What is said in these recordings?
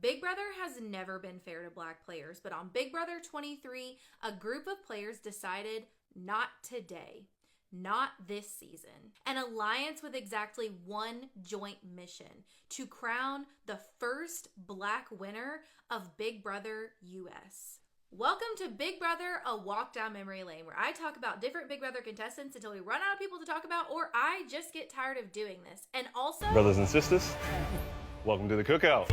Big Brother has never been fair to Black players, but on Big Brother 23, a group of players decided not today, not this season. An alliance with exactly one joint mission: to crown the first Black winner of Big Brother US. Welcome to Big Brother, a walk down memory lane, where I talk about different Big Brother contestants until we run out of people to talk about, or I just get tired of doing this. And also, brothers and sisters, welcome to the cookout.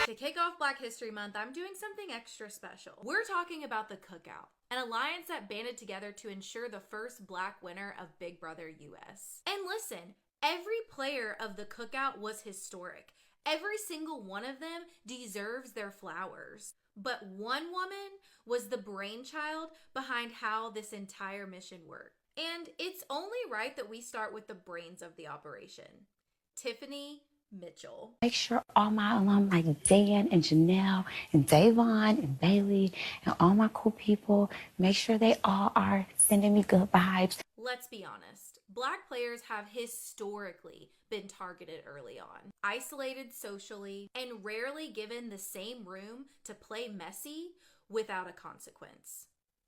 To kick off Black History Month, I'm doing something extra special. We're talking about the Cookout, an alliance that banded together to ensure the first Black winner of Big Brother US. And listen, every player of the Cookout was historic. Every single one of them deserves their flowers. But one woman was the brainchild behind how this entire mission worked. And it's only right that we start with the brains of the operation: Tiffany Mitchell. Make sure all my alum like Dan and Janelle and Davon and Bailey and all my cool people, make sure they all are sending me good vibes. Let's be honest, Black players have historically been targeted early on, isolated socially, and rarely given the same room to play messy without a consequence.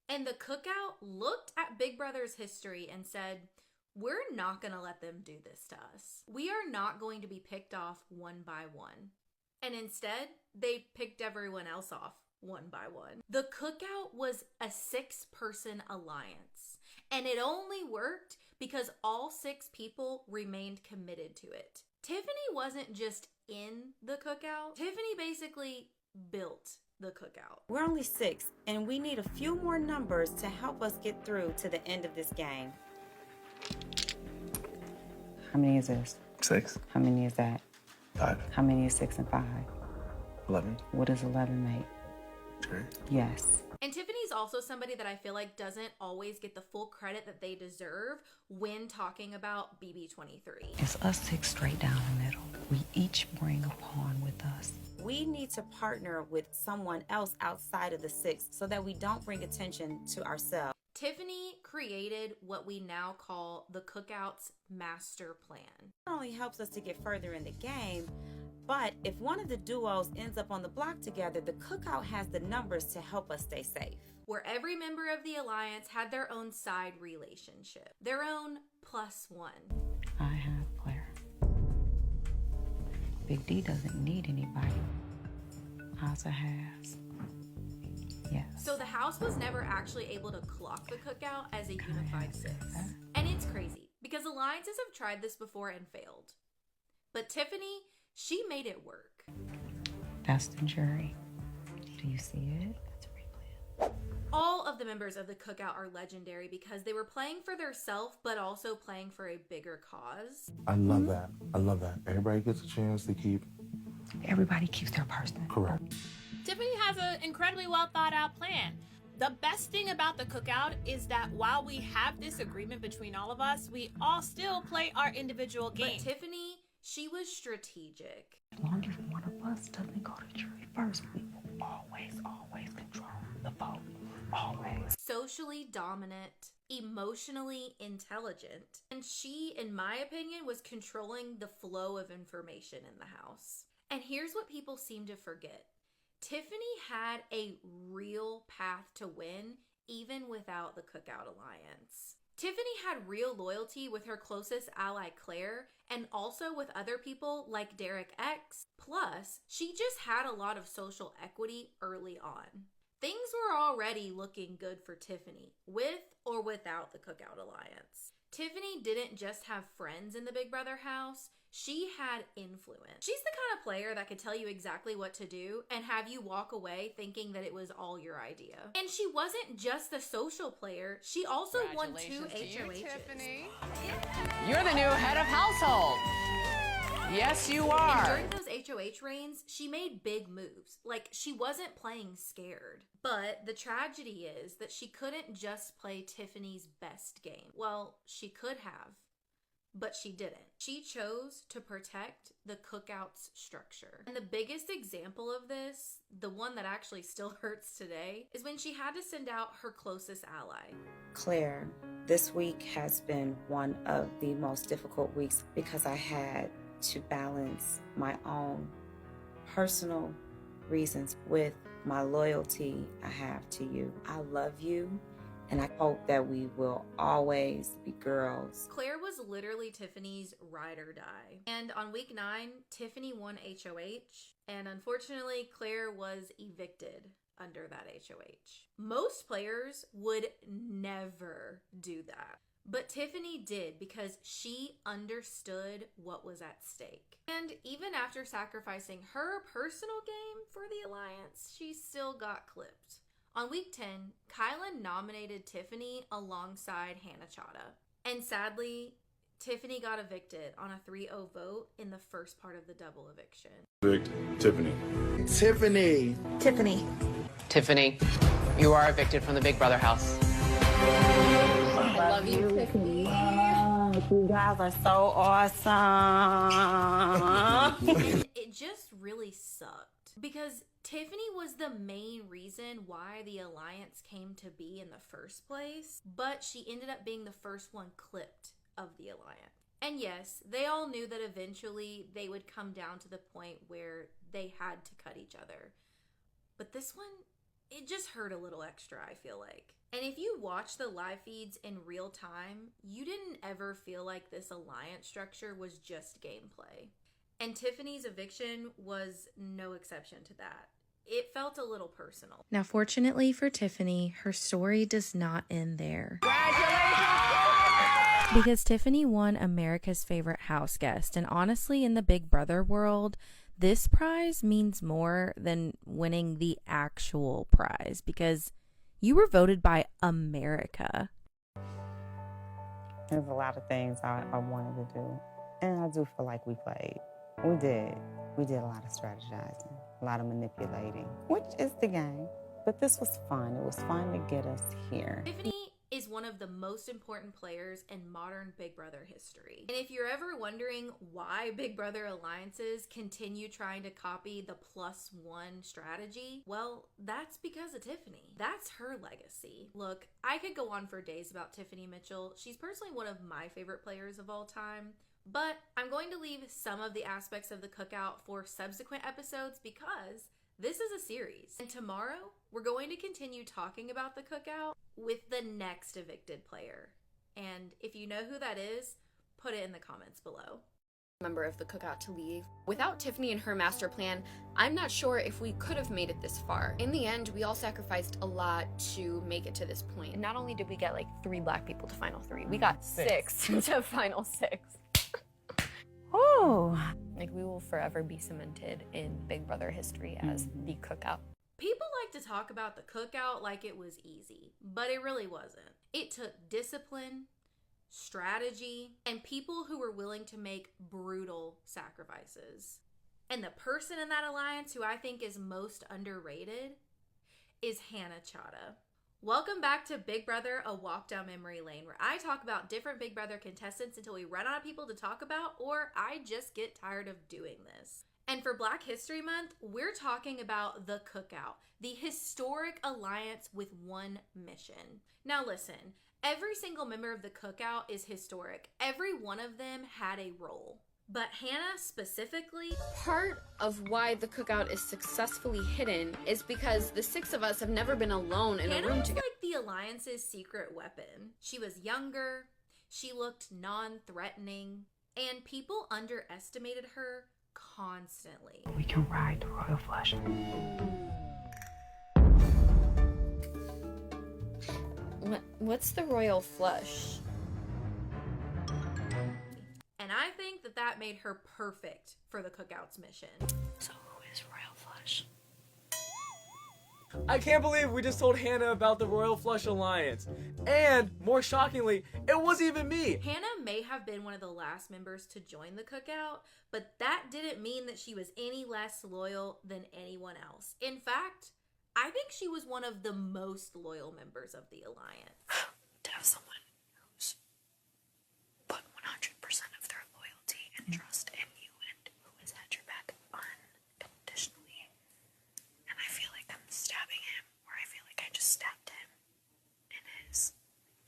And the Cookout looked at Big Brother's history and said, we're not going to let them do this to us. We are not going to be picked off one by one. And instead, they picked everyone else off one by one. The Cookout was a 6-person alliance, and it only worked because all 6 people remained committed to it. Tiffany wasn't just in the Cookout. Tiffany basically built the Cookout. We're only 6, and we need a few more numbers to help us get through to the end of this game. How many is this? 6. How many is that? 5. How many is 6 and 5? 11. What does 11 make? 3. Yes. And Tiffany's also somebody that I feel like doesn't always get the full credit that they deserve when talking about BB23. It's us 6 straight down the middle. We each bring a pawn with us. We need to partner with someone else outside of the 6 so that we don't bring attention to ourselves. Tiffany created what we now call the Cookout's master plan. Not only helps us to get further in the game, but if one of the duos ends up on the block together, the Cookout has the numbers to help us stay safe. Where every member of the alliance had their own side relationship, their own +1. I have Claire. Big D doesn't need anybody. Asa has. Yes. So the house was never actually able to clock the Cookout as a unified 6. And it's crazy because alliances have tried this before and failed. But Tiffany, she made it work. That's the jury. Do you see it? That's a replay. All of the members of the Cookout are legendary because they were playing for their self, but also playing for a bigger cause. I love that. I love that. Everybody gets a chance to keep. Everybody keeps their person. Correct. Tiffany has an incredibly well thought out plan. The best thing about the Cookout is that while we have this agreement between all of us, we all still play our individual games. But Tiffany, she was strategic. As long as one of us doesn't go to jury first, we will always control the vote. Always. Socially dominant, emotionally intelligent, and she, in my opinion, was controlling the flow of information in the house. And here's what people seem to forget. Tiffany had a real path to win, even without the Cookout alliance. Tiffany had real loyalty with her closest ally Claire, and also with other people like Derek X. Plus, she just had a lot of social equity early on. Things were already looking good for Tiffany, with or without the Cookout alliance. Tiffany didn't just have friends in the Big Brother house, she had influence. She's the kind of player that could tell you exactly what to do and have you walk away thinking that it was all your idea. And she wasn't just the social player, she also won 2 HOHs. Tiffany. You're the new head of household. Yes, you are. And during those HOH reigns, she made big moves. Like, she wasn't playing scared. But the tragedy is that she couldn't just play Tiffany's best game. Well, she could have, but she didn't. She chose to protect the Cookout's structure. And the biggest example of this, the one that actually still hurts today, is when she had to send out her closest ally. Claire, this week has been one of the most difficult weeks because I had to balance my own personal reasons with my loyalty I have to you. I love you, and I hope that we will always be girls. Claire was literally Tiffany's ride or die. And on week 9, Tiffany won HOH, and unfortunately, Claire was evicted under that HOH. Most players would never do that. But Tiffany did because she understood what was at stake. And even after sacrificing her personal game for the alliance, she still got clipped. On week 10, Kyla nominated Tiffany alongside Hannah Chada. And sadly, Tiffany got evicted on a 3-0 vote in the first part of the double eviction. Evict Tiffany. Tiffany. Tiffany. Tiffany, you are evicted from the Big Brother house. I love you, Tiffany. You guys are so awesome. It just really sucked because Tiffany was the main reason why the alliance came to be in the first place, but she ended up being the first one clipped of the alliance. And yes, they all knew that eventually they would come down to the point where they had to cut each other. But this one, it just hurt a little extra, I feel like. And if you watch the live feeds in real time, you didn't ever feel like this alliance structure was just gameplay. And Tiffany's eviction was no exception to that. It felt a little personal. Now, fortunately for Tiffany, her story does not end there. Because Tiffany won America's Favorite House Guest. And honestly, in the Big Brother world, this prize means more than winning the actual prize because you were voted by America. There's a lot of things I wanted to do. And I do feel like we played. We did. We did a lot of strategizing, a lot of manipulating, which is the game. But this was fun. It was fun to get us here. Tiffany is one of the most important players in modern Big Brother history. And if you're ever wondering why Big Brother alliances continue trying to copy the +1 strategy, well, that's because of Tiffany. That's her legacy. Look, I could go on for days about Tiffany Mitchell. She's personally one of my favorite players of all time. But I'm going to leave some of the aspects of the cookout for subsequent episodes because this is a series. And tomorrow, we're going to continue talking about the cookout with the next evicted player. And if you know who that is, put it in the comments below. Member of the cookout to leave. Without Tiffany and her master plan, I'm not sure if we could have made it this far. In the end, we all sacrificed a lot to make it to this point. And not only did we get like 3 black people to final 3, we got 6 to final 6. Oh, Like, we will forever be cemented in Big Brother history as the cookout. People like to talk about the cookout like it was easy, but it really wasn't. It took discipline, strategy, and people who were willing to make brutal sacrifices. And the person in that alliance who I think is most underrated is Hannah Chada. Welcome back to Big Brother, a walk down memory lane, where I talk about different Big Brother contestants until we run out of people to talk about, or I just get tired of doing this. And for Black History Month, we're talking about the cookout, the historic alliance with one mission. Now listen, every single member of the cookout is historic. Every one of them had a role. But Hannah specifically, Part of why the cookout is successfully hidden is because the 6 of us have never been alone in a Hannah room was together. like the alliance's secret weapon. She was younger, she looked non-threatening, and people underestimated her constantly. We can ride the royal flush. What's the royal flush? And I think that that made her perfect for the cookout's mission. So who is royal flush? I can't believe we just told Hannah about the Royal Flush Alliance. And, more shockingly, it wasn't even me. Hannah may have been one of the last members to join the cookout, but that didn't mean that she was any less loyal than anyone else. In fact, I think she was one of the most loyal members of the alliance. To have someone who's put 100% of their loyalty and trust in you and who has had your back unconditionally. And I feel like I'm stabbing him, or I feel like I just stabbed him in his.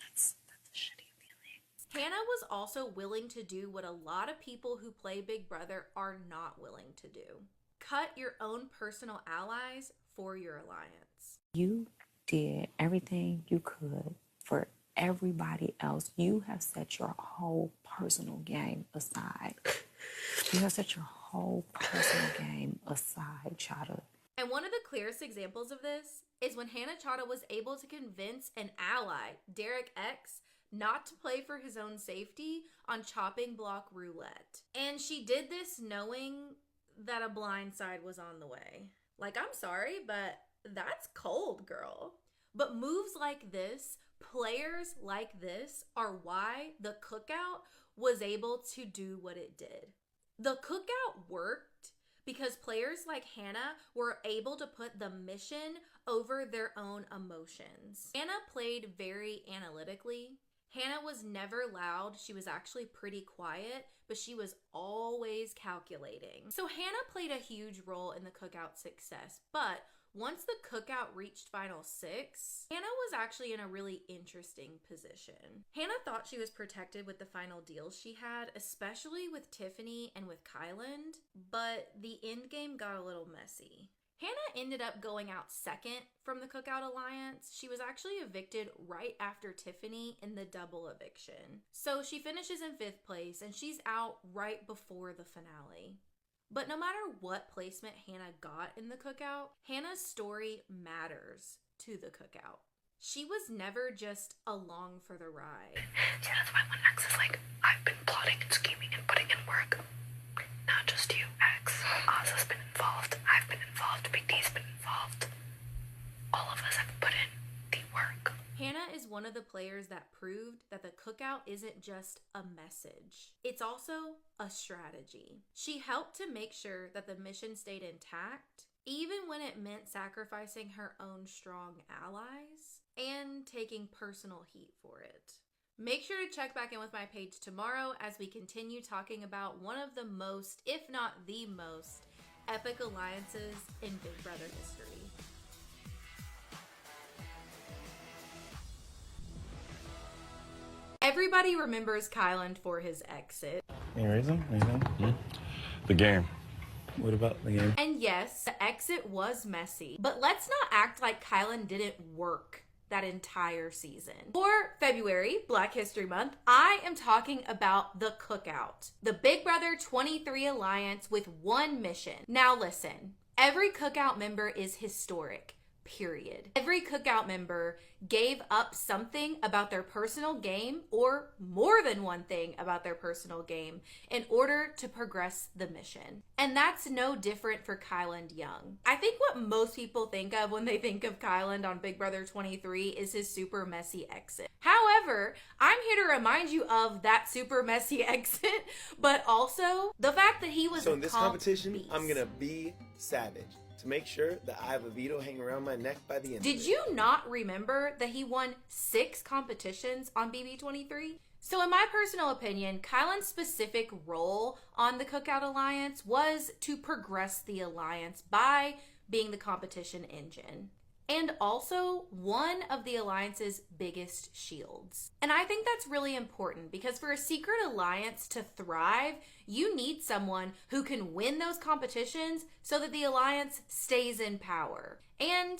That's a shitty feeling. Hannah was also willing to do what a lot of people who play Big Brother are not willing to do. cut your own personal allies for your alliance. You did everything you could for everybody else. You have set your whole personal game aside. You have set your whole personal game aside, Chada. And one of the clearest examples of this is when Hannah Chada was able to convince an ally, Derek X, not to play for his own safety on chopping block roulette. And she did this knowing that a blind side was on the way. Like, I'm sorry, but that's cold, girl. But moves like this, players like this, are why the cookout was able to do what it did. The cookout worked because players like Hannah were able to put the mission over their own emotions. Hannah played very analytically. Hannah was never loud. She was actually pretty quiet, but she was always calculating. So Hannah played a huge role in the cookout success, but once the cookout reached Final 6, Hannah was actually in a really interesting position. Hannah thought she was protected with the final deals she had, especially with Tiffany and with Kyland, but the end game got a little messy. Hannah ended up going out second from the Cookout Alliance. She was actually evicted right after Tiffany in the double eviction. So she finishes in 5th place and she's out right before the finale. But no matter what placement Hannah got in the cookout, Hannah's story matters to the cookout. She was never just along for the ride. See, that's why when X is like, I've been plotting and scheming and putting in work. Not just you, X. Oz has been involved. I've been involved. Big D's been involved. All of us have put in the work. Hannah is one of the players that proved that the cookout isn't just a message. It's also a strategy. She helped to make sure that the mission stayed intact, even when it meant sacrificing her own strong allies and taking personal heat for it. Make sure to check back in with my page tomorrow as we continue talking about one of the most, if not the most, epic alliances in Big Brother history. Everybody remembers Kyland for his exit. Any reason? Anything? The game. What about the game? And yes, the exit was messy, but let's not act like Kyland didn't work that entire season. For February, Black History Month, I am talking about the cookout, the Big Brother 23 alliance with one mission. Now listen, every cookout member is historic. Period. Every cookout member gave up something about their personal game, or more than one thing about their personal game, in order to progress the mission. And that's no different for Kyland Young. I think what most people think of when they think of Kyland on Big Brother 23 is his super messy exit. However, I'm here to remind you of that super messy exit, but also the fact that he was So in this competition, beast. I'm gonna be savage to make sure that I have a veto hanging around my neck by the end. Did you not remember that he won 6 competitions on BB23? So in my personal opinion, Kyland's specific role on the Cookout Alliance was to progress the alliance by being the competition engine. And also one of the alliance's biggest shields. And I think that's really important because for a secret alliance to thrive, you need someone who can win those competitions so that the alliance stays in power. And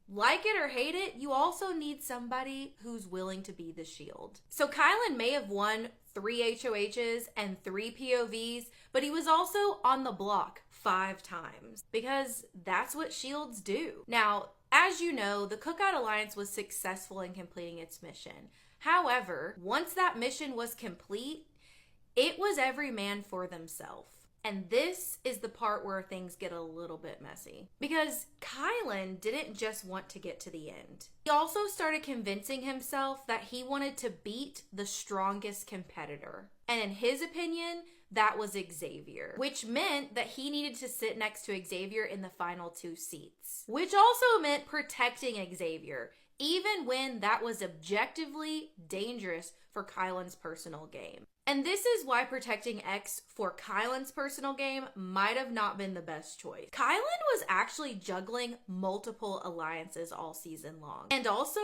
like it or hate it, you also need somebody who's willing to be the shield. So Kyland may have won 3 HOHs and 3 POVs, but he was also on the block 5 times because that's what shields do. Now, as you know, the Cookout Alliance was successful in completing its mission. However, once that mission was complete, it was every man for themselves. And this is the part where things get a little bit messy. Because Kyland didn't just want to get to the end. He also started convincing himself that he wanted to beat the strongest competitor. And in his opinion, that was Xavier, which meant that he needed to sit next to Xavier in the final 2 seats, which also meant protecting Xavier, even when that was objectively dangerous for Kyland's personal game. And this is why protecting X for Kyland's personal game might have not been the best choice. Kyland was actually juggling multiple alliances all season long, and also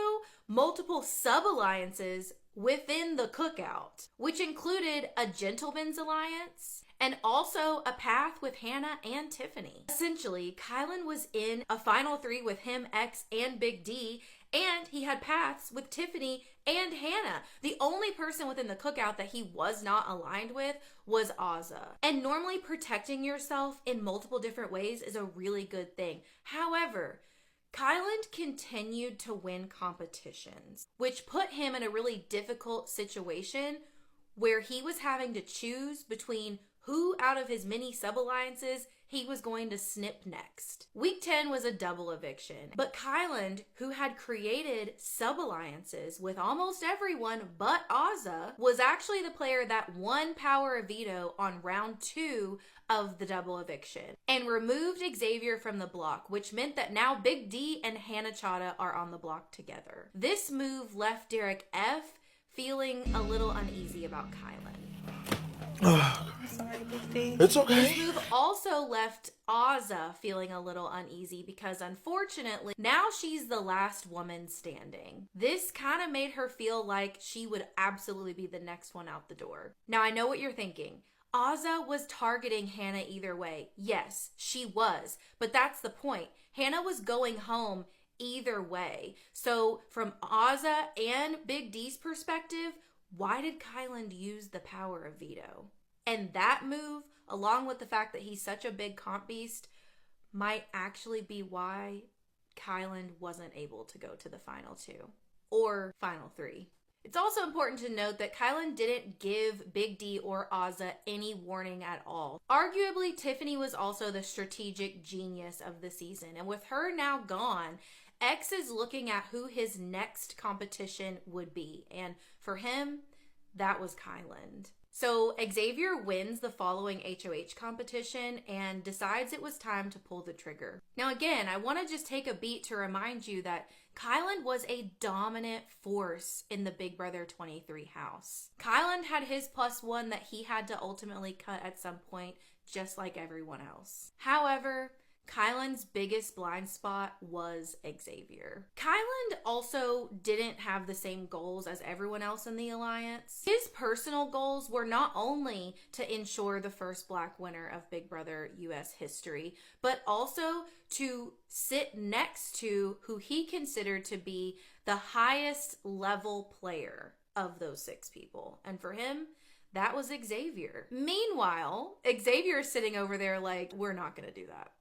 multiple sub-alliances within the cookout, which included a gentleman's alliance and also a path with Hannah and Tiffany. Essentially, Kylan was in a final three with him, X, and Big D, and he had paths with Tiffany and Hannah. The only person within the cookout that he was not aligned with was Azza. And normally protecting yourself in multiple different ways is a really good thing. However, Kylan continued to win competitions, which put him in a really difficult situation where he was having to choose between who out of his many sub-alliances he was going to snip next. Week 10 was a double eviction, but Kylan, who had created sub-alliances with almost everyone but Azza, was actually the player that won power of veto on round 2 of the double eviction and removed Xavier from the block, which meant that now Big D and Hannah Chada are on the block together. This move left Derek F feeling a little uneasy about Kylan. It's okay. This move also left Azza feeling a little uneasy because unfortunately, now she's the last woman standing. This kind of made her feel like she would absolutely be the next one out the door. Now I know what you're thinking. Azza was targeting Hannah either way. Yes, she was, but that's the point. Hannah was going home either way. So from Azza and Big D's perspective, why did Kylan use the power of veto? And that move, along with the fact that he's such a big comp beast, might actually be why Kylan wasn't able to go to the final 2 or final 3. It's also important to note that Kylan didn't give Big D or Azza any warning at all. Arguably, Tiffany was also the strategic genius of the season, and with her now gone, X is looking at who his next competition would be, and for him, that was Kylan. So Xavier wins the following HOH competition and decides it was time to pull the trigger. Now again, I want to just take a beat to remind you that Kylan was a dominant force in the Big Brother 23 house. Kylan had his +1 that he had to ultimately cut at some point, just like everyone else. However, Kylan's biggest blind spot was Xavier. Kylan also didn't have the same goals as everyone else in the alliance. His personal goals were not only to ensure the first Black winner of Big Brother US history, but also to sit next to who he considered to be the highest level player of those 6 people. And for him, that was Xavier. Meanwhile, Xavier is sitting over there like, we're not gonna do that.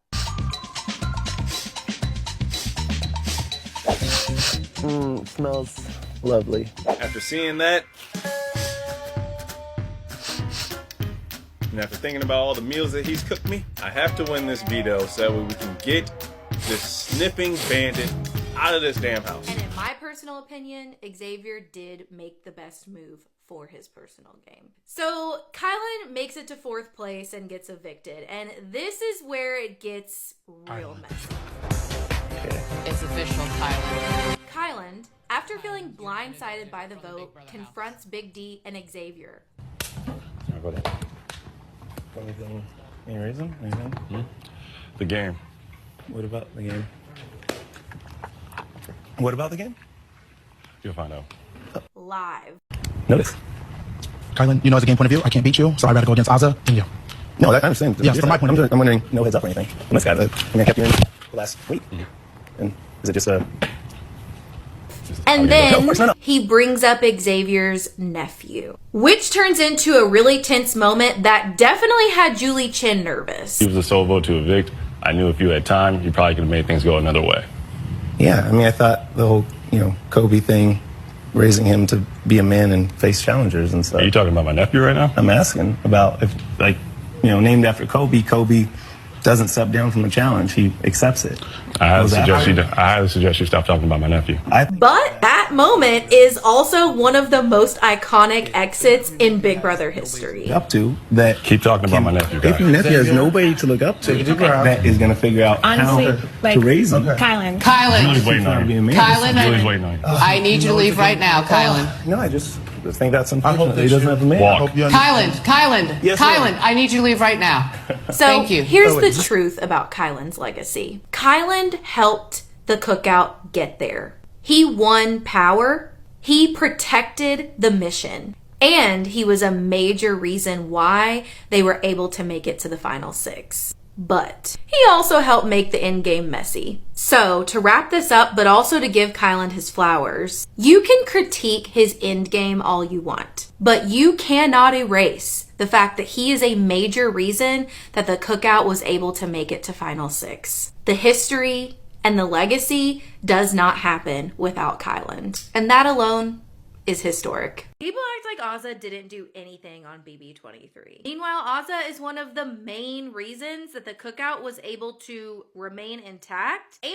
Smells lovely. After seeing that, and after thinking about all the meals that he's cooked me, I have to win this veto so that way we can get this sniffing bandit out of this damn house. And in my personal opinion, Xavier did make the best move for his personal game. So Kylan makes it to 4th place and gets evicted. And this is where it gets real messy. It's official, Kylan. Kylan, after feeling blindsided by the vote, confronts Big D and Xavier. Anything? Any reason? Anything? The game. What about the game? What about the game? You'll find out. Live. Notice. Kylan, you know, as a game point of view, I can't beat you, so I'd rather go against Azza than you. No, I understand. Yes, from my point of view. I'm wondering, no heads up or anything. From this guy, I kept you in the last week. And is it just a... And then he brings up Xavier's nephew, which turns into a really tense moment that definitely had Julie Chen nervous. He was a sole vote to evict. I knew if you had time, you probably could have made things go another way. Yeah, I mean, I thought the whole, Kobe thing, raising him to be a man and face challengers and stuff. Are you talking about my nephew right now? I'm asking about if, named after Kobe doesn't step down from a challenge. He accepts it. I highly suggest you stop talking about my nephew. But that moment is also one of the most iconic exits in Big Brother history. Up to that. Keep talking about my nephew, guys. If your nephew has nobody to look up to, that is going to figure out how to raise him. Kylan. Julie's waiting on you. Julie's waiting on you. I need you to leave right now, Kylan. No, I just think that's unfortunate. He doesn't have a man. Kylan. Yes, Kylan, I need you to leave right now. So Thank you. Here's the truth about Kylan's legacy. Kylan helped the cookout get there. He won power. He protected the mission. And he was a major reason why they were able to make it to the final 6. But he also helped make the end game messy. So to wrap this up, but also to give Kyland his flowers, you can critique his end game all you want, but you cannot erase the fact that he is a major reason that the Cookout was able to make it to final 6. The history and the legacy does not happen without Kyland. And that alone is historic. People act like Ozza didn't do anything on BB23. Meanwhile, Ozza is one of the main reasons that the Cookout was able to remain intact and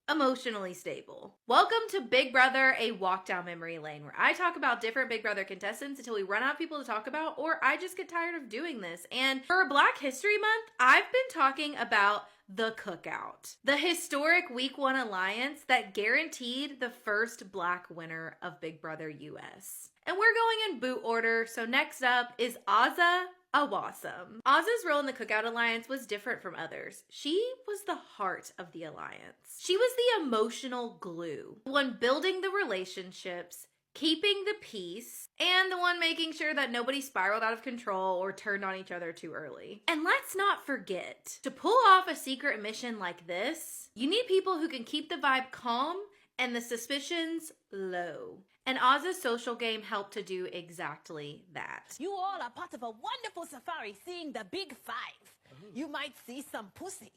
emotionally stable. Welcome to Big Brother, a walk down memory lane, where I talk about different Big Brother contestants until we run out of people to talk about, or I just get tired of doing this. And for Black History Month, I've been talking about the Cookout, the historic Week 1 alliance that guaranteed the first Black winner of Big Brother US. And we're going in boot order, so next up is Ozza Awasome. Ozza's role in the Cookout Alliance was different from others. She was the heart of the alliance. She was the emotional glue, the one building the relationships, keeping the peace, and the one making sure that nobody spiraled out of control or turned on each other too early. And let's not forget, to pull off a secret mission like this, you need people who can keep the vibe calm and the suspicions low. And Ozza's social game helped to do exactly that. You all are part of a wonderful safari seeing the Big Five. You might see some pussy.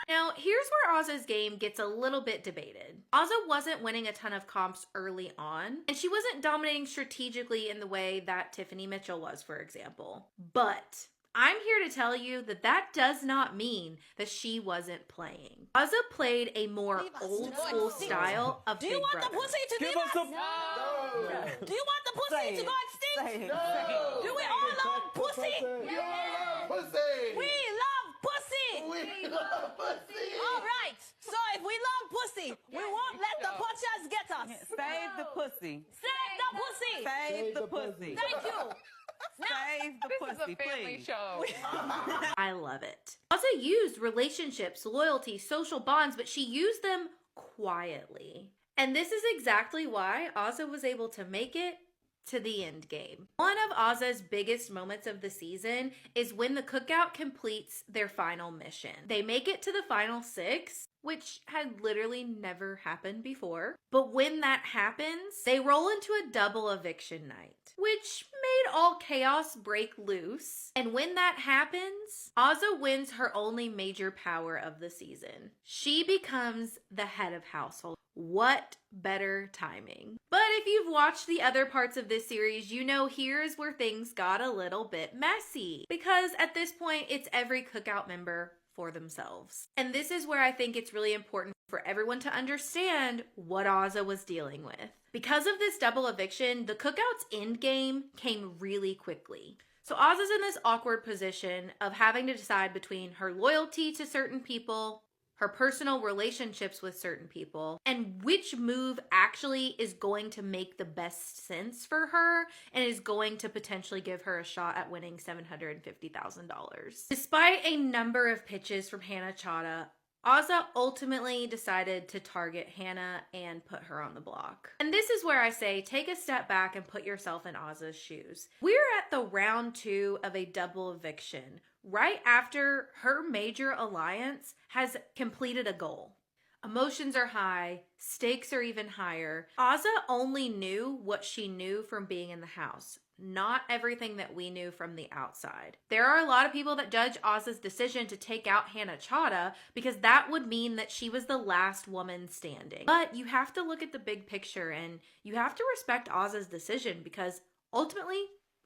Now, here's where Ozza's game gets a little bit debated. Ozza wasn't winning a ton of comps early on, and she wasn't dominating strategically in the way that Tiffany Mitchell was, for example. But I'm here to tell you that that does not mean that she wasn't playing. Ozza played a more old school style of Big Brother. Do you want the pussy to leave us? No. Do you want the pussy to go extinct? No. Do we all love pussy? We all love pussy. We love pussy. We love pussy. All right. So if we love pussy, we won't let the poachers get us. Save the pussy. Save the pussy. Save the pussy. Thank you. Save the pussy, please. I love it. Ozza used relationships, loyalty, social bonds, but she used them quietly. And this is exactly why Ozza was able to make it to the end game. One of Ozza's biggest moments of the season is when the Cookout completes their final mission. They make it to the final 6, which had literally never happened before. But when that happens, they roll into a double eviction night, which made all chaos break loose. And when that happens, Ozza wins her only major power of the season. She becomes the head of household. What better timing? But if you've watched the other parts of this series, you know here's where things got a little bit messy. Because at this point, it's every Cookout member for themselves. And this is where I think it's really important for everyone to understand what Ozza was dealing with. Because of this double eviction, the Cookout's end game came really quickly. So Ozza's in this awkward position of having to decide between her loyalty to certain people, her personal relationships with certain people, and which move actually is going to make the best sense for her and is going to potentially give her a shot at winning $750,000. Despite a number of pitches from Hannah Chadha, Ozza ultimately decided to target Hannah and put her on the block. And this is where I say, take a step back and put yourself in Ozza's shoes. We're at the round 2 of a double eviction, right after her major alliance has completed a goal. Emotions are high, stakes are even higher. Ozza only knew what she knew from being in the house, not everything that we knew from the outside. There are a lot of people that judge Ozza's decision to take out Hannah Chadha because that would mean that she was the last woman standing. But you have to look at the big picture and you have to respect Ozza's decision because ultimately,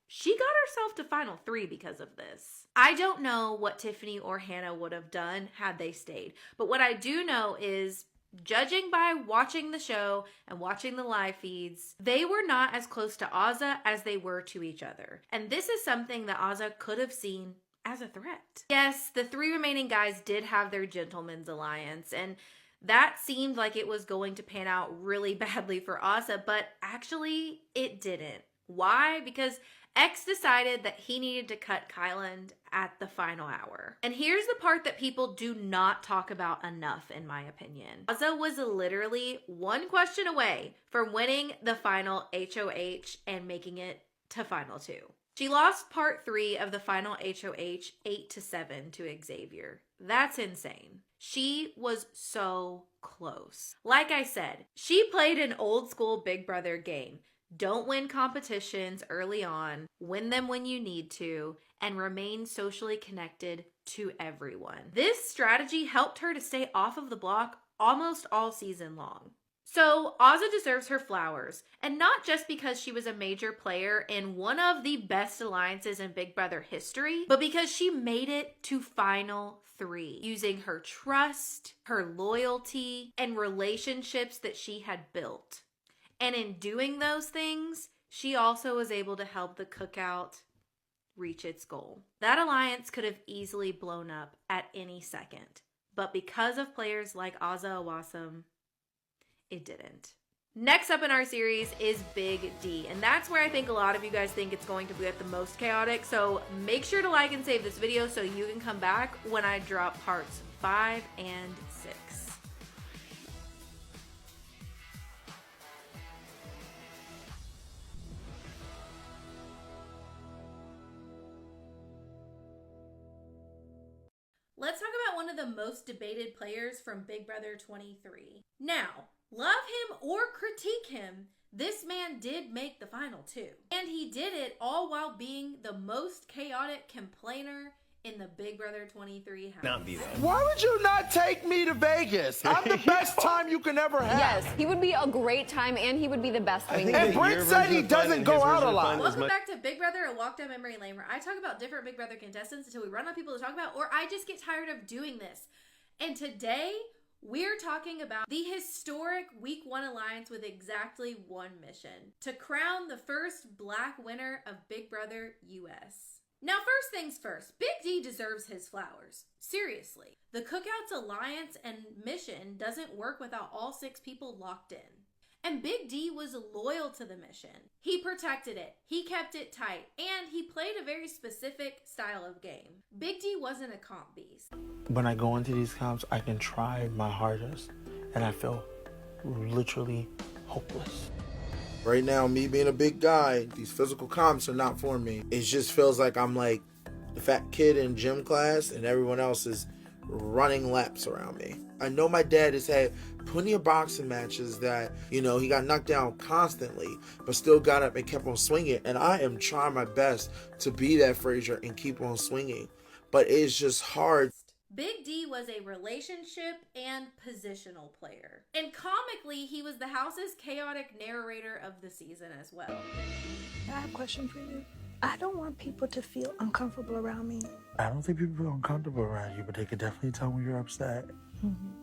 she got herself to final 3 because of this. I don't know what Tiffany or Hannah would have done had they stayed. But what I do know is, judging by watching the show and watching the live feeds, they were not as close to Ozza as they were to each other. And this is something that Ozza could have seen as a threat. Yes, the 3 remaining guys did have their gentleman's alliance, and that seemed like it was going to pan out really badly for Ozza, but actually it didn't. Why? Because X decided that he needed to cut Kyland at the final hour. And here's the part that people do not talk about enough, in my opinion. Ozza was literally one question away from winning the final HOH and making it to Final 2. She lost part 3 of the final HOH 8-7 to Xavier. That's insane. She was so close. Like I said, she played an old school Big Brother game. Don't win competitions early on, win them when you need to, and remain socially connected to everyone. This strategy helped her to stay off of the block almost all season long. So, Azah deserves her flowers, and not just because she was a major player in one of the best alliances in Big Brother history, but because she made it to Final 3, using her trust, her loyalty, and relationships that she had built. And in doing those things, she also was able to help the cookout reach its goal. That alliance could have easily blown up at any second, but because of players like Azah Awasam, it didn't. Next up in our series is Big D, and that's where I think a lot of you guys think it's going to be at the most chaotic, so make sure to like and save this video so you can come back when I drop parts 5 and 6. Let's talk about one of the most debated players from Big Brother 23. Now, love him or critique him, this man did make the final 2. And he did it all while being the most chaotic complainer in the Big Brother 23 house. Not be that. Why would you not take me to Vegas? I'm the best time you can ever have. Yes, he would be a great time, and he would be the best wingman. And Brent said he doesn't go out a lot. Welcome back to Big Brother, a walk down memory lane, where I talk about different Big Brother contestants until we run out of people to talk about, or I just get tired of doing this. And today, we're talking about the historic Week 1 alliance with exactly one mission: to crown the first Black winner of Big Brother US. Now, first things first, Big D deserves his flowers. Seriously. The Cookout's alliance and mission doesn't work without all 6 people locked in. And Big D was loyal to the mission. He protected it, he kept it tight, and he played a very specific style of game. Big D wasn't a comp beast. When I go into these comps, I can try my hardest, and I feel literally hopeless. Right now, me being a big guy, these physical comps are not for me. It just feels like I'm like the fat kid in gym class and everyone else is running laps around me. I know my dad has had plenty of boxing matches that, you know, he got knocked down constantly, but still got up and kept on swinging. And I am trying my best to be that Frazier and keep on swinging. But it's just hard. Big D was a relationship and positional player. And comically, he was the house's chaotic narrator of the season as well. I have a question for you. I don't want people to feel uncomfortable around me. I don't think people feel uncomfortable around you, but they can definitely tell when you're upset.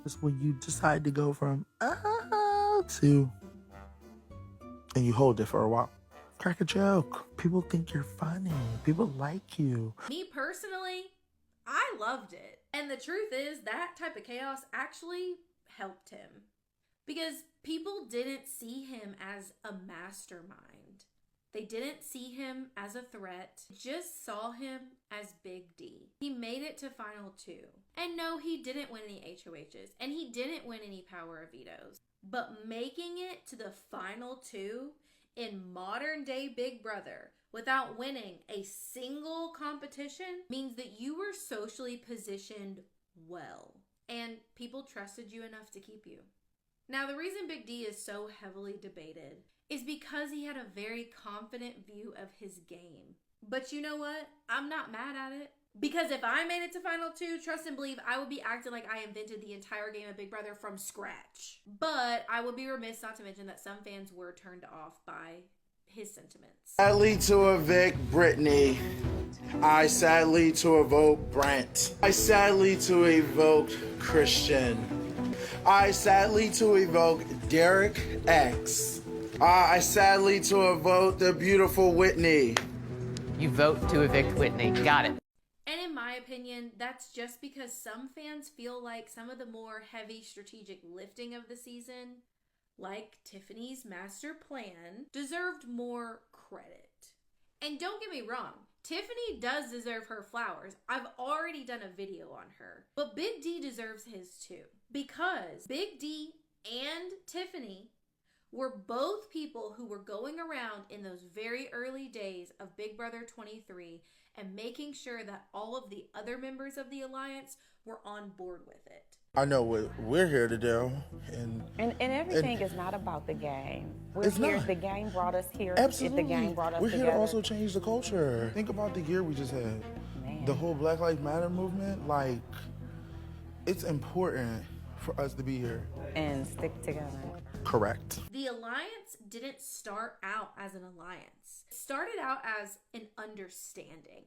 It's when you decide to go from to, and you hold it for a while. Crack a joke. People think you're funny. People like you. Me personally, I loved it. And the truth is, that type of chaos actually helped him. Because people didn't see him as a mastermind. They didn't see him as a threat, just saw him as Big D. He made it to Final 2. And no, he didn't win any HOHs, and he didn't win any power of vetoes. But making it to the Final 2 in modern day Big Brother without winning a single competition means that you were socially positioned well, and people trusted you enough to keep you. Now, the reason Big D is so heavily debated is because he had a very confident view of his game. But you know what? I'm not mad at it. Because if I made it to Final 2, trust and believe I would be acting like I invented the entire game of Big Brother from scratch. But I would be remiss not to mention that some fans were turned off by his sentiments. Sadly to evict Brittany. I sadly to evoke Brent. I sadly to evoke Christian. I sadly to evoke Derek X. I sadly to evoke the beautiful Whitney. You vote to evict Whitney. Got it. And in my opinion, that's just because some fans feel like some of the more heavy strategic lifting of the season, like Tiffany's master plan, deserved more credit. And don't get me wrong, Tiffany does deserve her flowers. I've already done a video on her. But Big D deserves his too. Because Big D and Tiffany were both people who were going around in those very early days of Big Brother 23 and making sure that all of the other members of the alliance were on board with it. I know what we're here to do, and everything is not about the game. We're It's here. not. The game brought us here. Absolutely. The game brought us We're here together. to also change the culture. Think about the year we just had. Man. The whole Black Lives Matter movement, like, it's important for us to be here. And stick together. Correct. The alliance didn't start out as an alliance. It started out as an understanding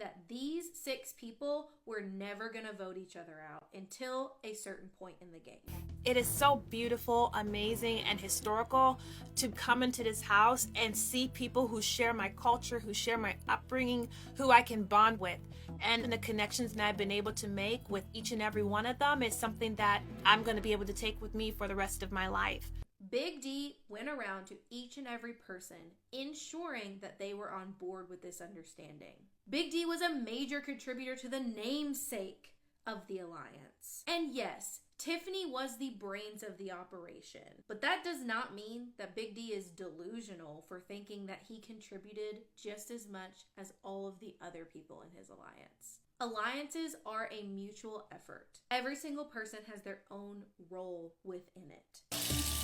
that these 6 people were never going to vote each other out until a certain point in the game. It is so beautiful, amazing, and historical to come into this house and see people who share my culture, who share my upbringing, who I can bond with. And the connections that I've been able to make with each and every one of them is something that I'm going to be able to take with me for the rest of my life. Big D went around to each and every person, ensuring that they were on board with this understanding. Big D was a major contributor to the namesake of the alliance. And yes, Tiffany was the brains of the operation, but that does not mean that Big D is delusional for thinking that he contributed just as much as all of the other people in his alliance. Alliances are a mutual effort. Every single person has their own role within it.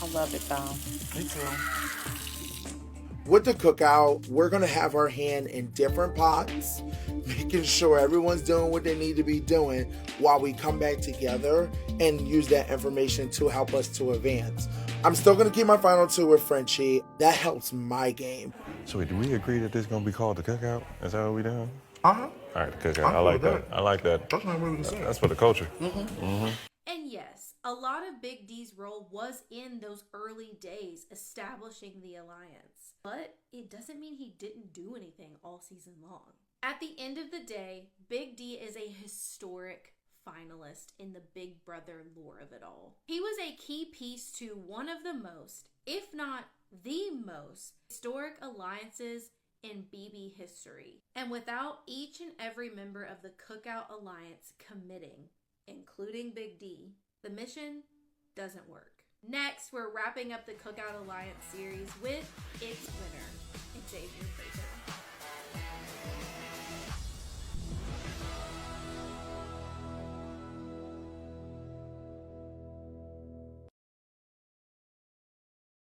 I love it though. Me too. With the cookout, we're going to have our hand in different pots, making sure everyone's doing what they need to be doing while we come back together and use that information to help us to advance. I'm still going to keep my final 2 with Frenchie. That helps my game. So wait, do we agree that this is gonna be called the cookout? Is that what we doing? Uh-huh. All right, the cookout. I like that. I like that. That's not what we say. That's for the culture. And yes, a lot of Big D's role was in those early days establishing the alliance. But it doesn't mean he didn't do anything all season long. At the end of the day, Big D is a historic finalist in the Big Brother lore of it all. He was a key piece to one of the most, if not the most, historic alliances in BB history. And without each and every member of the Cookout Alliance committing, including Big D, the mission doesn't work. Next, we're wrapping up the Cookout Alliance series with its winner, Xavier Fraser.